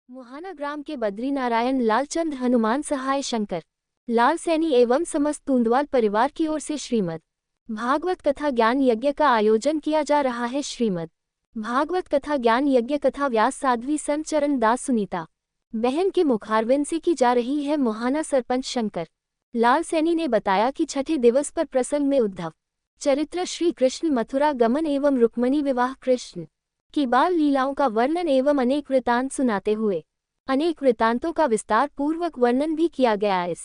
मुहाना ग्राम के बद्रीनारायण लालचंद हनुमान सहाय शंकर लाल सैनी एवं समस्त तूंदवाल परिवार की ओर से श्रीमद् भागवत कथा ज्ञान यज्ञ का आयोजन किया जा रहा है। श्रीमद् भागवत कथा ज्ञान यज्ञ कथा व्यास साध्वी संत चरण दास सुनीता बहन के मुखारविंद से की जा रही है। मुहाना सरपंच शंकर लाल सैनी ने बताया कि छठे दिवस पर प्रसंग में उद्धव चरित्र श्री कृष्ण मथुरा गमन एवं रुक्मणी विवाह कृष्ण की बाल लीलाओं का वर्णन एवं अनेक वृतांत सुनाते हुए अनेक वृतांतों का विस्तार पूर्वक वर्णन भी किया गया। इस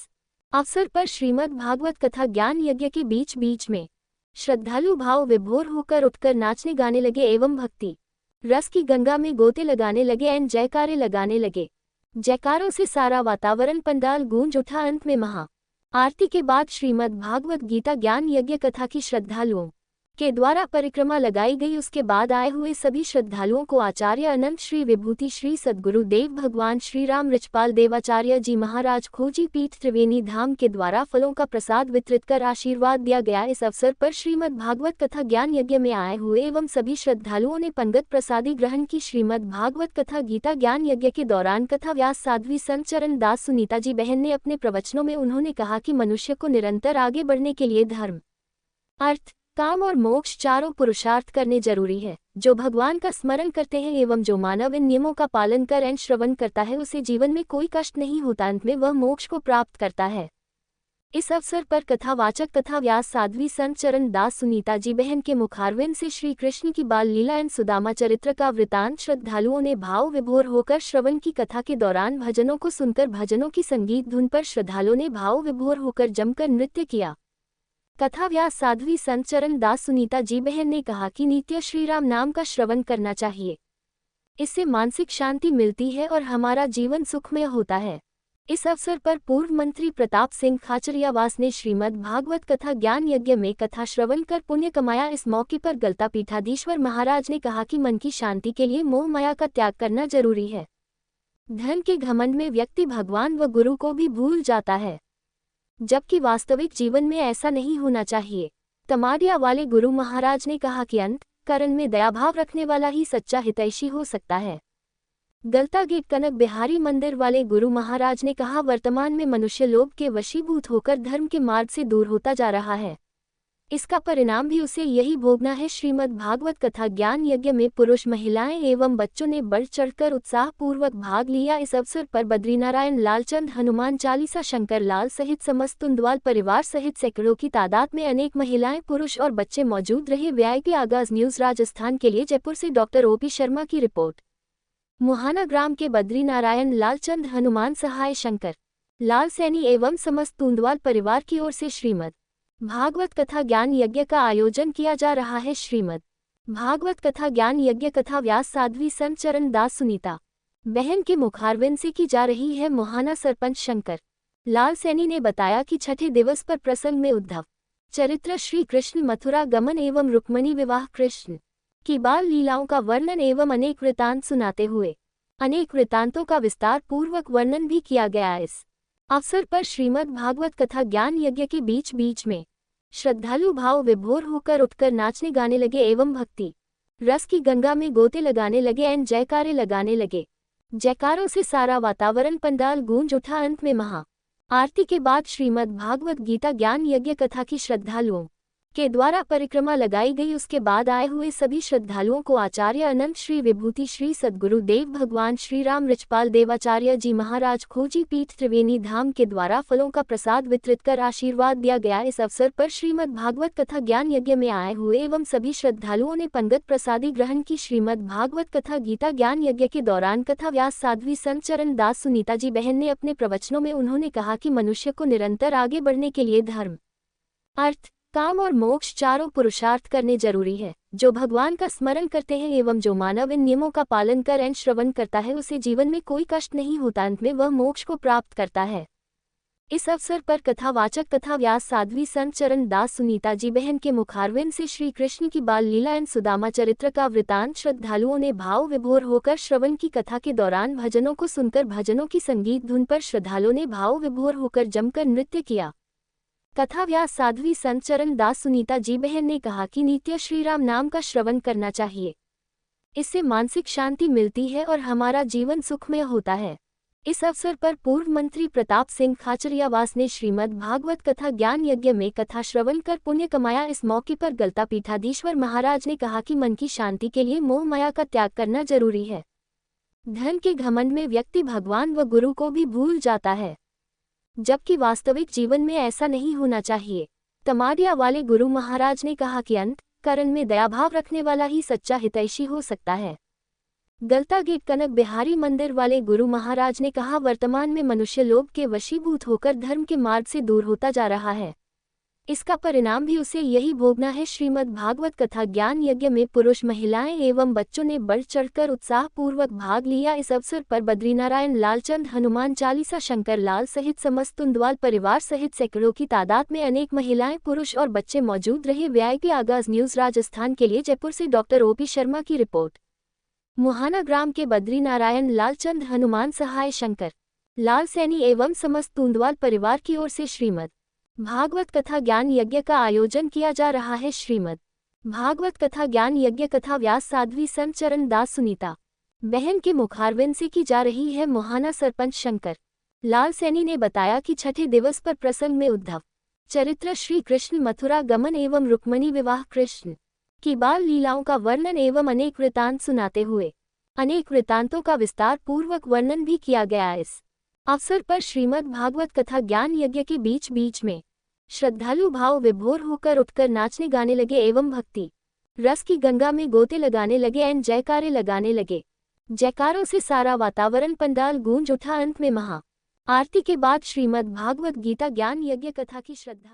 अवसर पर श्रीमद् भागवत कथा ज्ञान यज्ञ के बीच बीच में श्रद्धालु भाव विभोर होकर उठकर नाचने गाने लगे एवं भक्ति रस की गंगा में गोते लगाने लगे एवं जयकारे लगाने लगे। जयकारों से सारा वातावरण पंडाल गूंज उठा। अंत में महा आरती के बाद श्रीमद् भागवत गीता ज्ञान यज्ञ कथा की श्रद्धालुओं के द्वारा परिक्रमा लगाई गई। उसके बाद आए हुए सभी श्रद्धालुओं को आचार्य अनंत श्री विभूति श्री सद्गुरु देव भगवान श्री राम रिचपाल देवाचार्य जी महाराज खोजी पीठ त्रिवेणी धाम के द्वारा फलों का प्रसाद वितरित कर आशीर्वाद दिया गया। इस अवसर पर श्रीमद् भागवत कथा ज्ञान यज्ञ में आए हुए एवं सभी श्रद्धालुओं ने पंगत प्रसादी ग्रहण की। श्रीमद् भागवत कथा गीता ज्ञान यज्ञ के दौरान कथा व्यास साध्वी संत चरण दास सुनीता जी बहन ने अपने प्रवचनों में उन्होंने कहा कि मनुष्य को निरंतर आगे बढ़ने के लिए धर्म अर्थ काम और मोक्ष चारों पुरुषार्थ करने जरूरी है। जो भगवान का स्मरण करते हैं एवं जो मानव इन नियमों का पालन कर एवं श्रवण करता है उसे जीवन में कोई कष्ट नहीं होता, अंत में वह मोक्ष को प्राप्त करता है। इस अवसर पर कथावाचक कथा व्यास साध्वी संत चरण दास सुनीता जी बहन के मुखारविंद से श्री कृष्ण की बाल लीला एवं सुदामा चरित्र का वृतांत श्रद्धालुओं ने भाव विभोर होकर श्रवण की। कथा के दौरान भजनों को सुनकर भजनों की संगीत धुन पर श्रद्धालुओं ने भाव विभोर होकर जमकर नृत्य किया। कथा व्यास साध्वी संत चरण दास सुनीता जी बहन ने कहा कि नित्य श्री राम नाम का श्रवण करना चाहिए, इससे मानसिक शांति मिलती है और हमारा जीवन सुखमय होता है। इस अवसर पर पूर्व मंत्री प्रताप सिंह खाचरियावास ने श्रीमद् भागवत कथा ज्ञान यज्ञ में कथा श्रवण कर पुण्य कमाया। इस मौके पर गलता पीठाधीश्वर महाराज ने कहा कि मन की शांति के लिए मोह माया का त्याग करना जरूरी है। धन के घमंड में व्यक्ति भगवान व गुरु को भी भूल जाता है, जबकि वास्तविक जीवन में ऐसा नहीं होना चाहिए। तमाड़िया वाले गुरु महाराज ने कहा कि अंत करण में दयाभाव रखने वाला ही सच्चा हितैषी हो सकता है। गलता गेट कनक बिहारी मंदिर वाले गुरु महाराज ने कहा, वर्तमान में मनुष्य लोभ के वशीभूत होकर धर्म के मार्ग से दूर होता जा रहा है, इसका परिणाम भी उसे यही भोगना है। श्रीमद् भागवत कथा ज्ञान यज्ञ में पुरुष महिलाएं एवं बच्चों ने बढ़ चढ़कर उत्साहपूर्वक भाग लिया। इस अवसर पर बद्रीनारायण लालचंद हनुमान चालीसा शंकर लाल सहित समस्त तुंदवाल परिवार सहित सैकड़ों की तादाद में अनेक महिलाएं पुरुष और बच्चे मौजूद रहे। वीआईपी आगाज न्यूज राजस्थान के लिए जयपुर से डॉक्टर ओपी शर्मा की रिपोर्ट। मुहाना ग्राम के बद्रीनारायण लालचंद हनुमान सहाय शंकर लाल सैनी एवं समस्त तुंदवाल परिवार की ओर से श्रीमद् भागवत कथा ज्ञान यज्ञ का आयोजन किया जा रहा है। श्रीमद् भागवत कथा ज्ञान यज्ञ कथा व्यास साध्वी संत चरण दास सुनीता बहन के मुखारविंद से की जा रही है। मुहाना सरपंच शंकर लाल सैनी ने बताया कि छठे दिवस पर प्रसंग में उद्धव चरित्र श्री कृष्ण मथुरा गमन एवं रुक्मणी विवाह कृष्ण की बाल लीलाओं का वर्णन एवं अनेक वृतांत सुनाते हुए अनेक वृतांतों का विस्तार पूर्वक वर्णन भी किया गया। इस अवसर पर श्रीमद् भागवत कथा ज्ञान यज्ञ के बीच बीच में श्रद्धालु भाव विभोर होकर उठकर नाचने गाने लगे एवं भक्ति रस की गंगा में गोते लगाने लगे एवं जयकारे लगाने लगे। जयकारों से सारा वातावरण पंडाल गूंज उठा। अंत में महा आरती के बाद श्रीमद् भागवत गीता ज्ञान यज्ञ कथा की श्रद्धालुओं के द्वारा परिक्रमा लगाई गई। उसके बाद आए हुए सभी श्रद्धालुओं को आचार्य अनंत श्री विभूति श्री सद्गुरु देव भगवान श्री राम रिचपाल देवाचार्य जी महाराज खोजी पीठ त्रिवेणी धाम के द्वारा फलों का प्रसाद वितरित कर आशीर्वाद दिया गया। इस अवसर पर श्रीमद् भागवत कथा ज्ञान यज्ञ में आए हुए एवं सभी श्रद्धालुओं ने पंगत प्रसादी ग्रहण की। श्रीमद् भागवत कथा गीता ज्ञान यज्ञ के दौरान कथा व्यास साध्वी संत चरण दास सुनीता जी बहन ने अपने प्रवचनों में उन्होंने कहा कि मनुष्य को निरंतर आगे बढ़ने के लिए धर्म अर्थ काम और मोक्ष चारों पुरुषार्थ करने जरूरी है। जो भगवान का स्मरण करते हैं एवं जो मानव इन नियमों का पालन कर एवं श्रवण करता है उसे जीवन में कोई कष्ट नहीं होता, अंत में वह मोक्ष को प्राप्त करता है। इस अवसर पर कथावाचक कथा व्यास साध्वी संत चरण दास सुनीता जी बहन के मुखारविंद से श्री कृष्ण की बाल लीला एवं सुदामा चरित्र का वृतांत श्रद्धालुओं ने भाव विभोर होकर श्रवण की। कथा के दौरान भजनों को सुनकर भजनों की संगीत धुन पर श्रद्धालुओं ने भाव विभोर होकर जमकर नृत्य किया। कथा व्यास साध्वी संत चरण दास सुनीता जी बहन ने कहा कि नित्य श्री राम नाम का श्रवण करना चाहिए, इससे मानसिक शांति मिलती है और हमारा जीवन सुखमय होता है। इस अवसर पर पूर्व मंत्री प्रताप सिंह खाचरियावास ने श्रीमद् भागवत कथा ज्ञान यज्ञ में कथा श्रवण कर पुण्य कमाया। इस मौके पर गलता पीठाधीश्वर महाराज ने कहा कि मन की शांति के लिए मोह माया का त्याग करना जरूरी है। धन के घमंड में व्यक्ति भगवान व गुरु को भी भूल जाता है, जबकि वास्तविक जीवन में ऐसा नहीं होना चाहिए। तमाड़िया वाले गुरु महाराज ने कहा कि अंत करण में दयाभाव रखने वाला ही सच्चा हितैषी हो सकता है। गलता गेट कनक बिहारी मंदिर वाले गुरु महाराज ने कहा, वर्तमान में मनुष्य लोभ के वशीभूत होकर धर्म के मार्ग से दूर होता जा रहा है। इसका परिणाम भी उसे यही भोगना है। श्रीमद् भागवत कथा ज्ञान यज्ञ में पुरुष, महिलाएं एवं बच्चों ने बढ़ चढ़कर उत्साहपूर्वक भाग लिया। इस अवसर पर बद्रीनारायण, लालचंद, हनुमान चालीसा, शंकर लाल सहित समस्त तुंदवाल परिवार सहित सैकड़ों की तादाद में अनेक महिलाएं, पुरुष और बच्चे मौजूद रहे। वीआईपी आगाज न्यूज राजस्थान के लिए जयपुर से डॉक्टर ओपी शर्मा की रिपोर्ट। मुहाना ग्राम के बद्रीनारायण, लालचंद, हनुमान सहाय, शंकर लाल सैनी एवं समस्त तुंदवाल परिवार की ओर से श्रीमद् भागवत कथा ज्ञान यज्ञ का आयोजन किया जा रहा है। श्रीमद् भागवत कथा ज्ञान यज्ञ कथा व्यास साध्वी संत चरण दास सुनीता बहन के मुखारविंद से की जा रही है। मुहाना सरपंच शंकर लाल सैनी ने बताया कि छठे दिवस पर प्रसंग में उद्धव चरित्र, श्री कृष्ण मथुरा गमन एवं रुक्मणी विवाह, कृष्ण की बाल लीलाओं का वर्णन एवं अनेक वृतांत सुनाते हुए अनेक वृतांतों का विस्तार पूर्वक वर्णन भी किया गया। इस अवसर पर श्रीमद् भागवत कथा ज्ञान यज्ञ के बीच बीच में श्रद्धालु भाव विभोर होकर उठकर नाचने गाने लगे एवं भक्ति रस की गंगा में गोते लगाने लगे एवं जयकारे लगाने लगे। जयकारों से सारा वातावरण पंडाल गूंज उठा। अंत में महा आरती के बाद श्रीमद् भागवत गीता ज्ञान यज्ञ कथा की श्रद्धा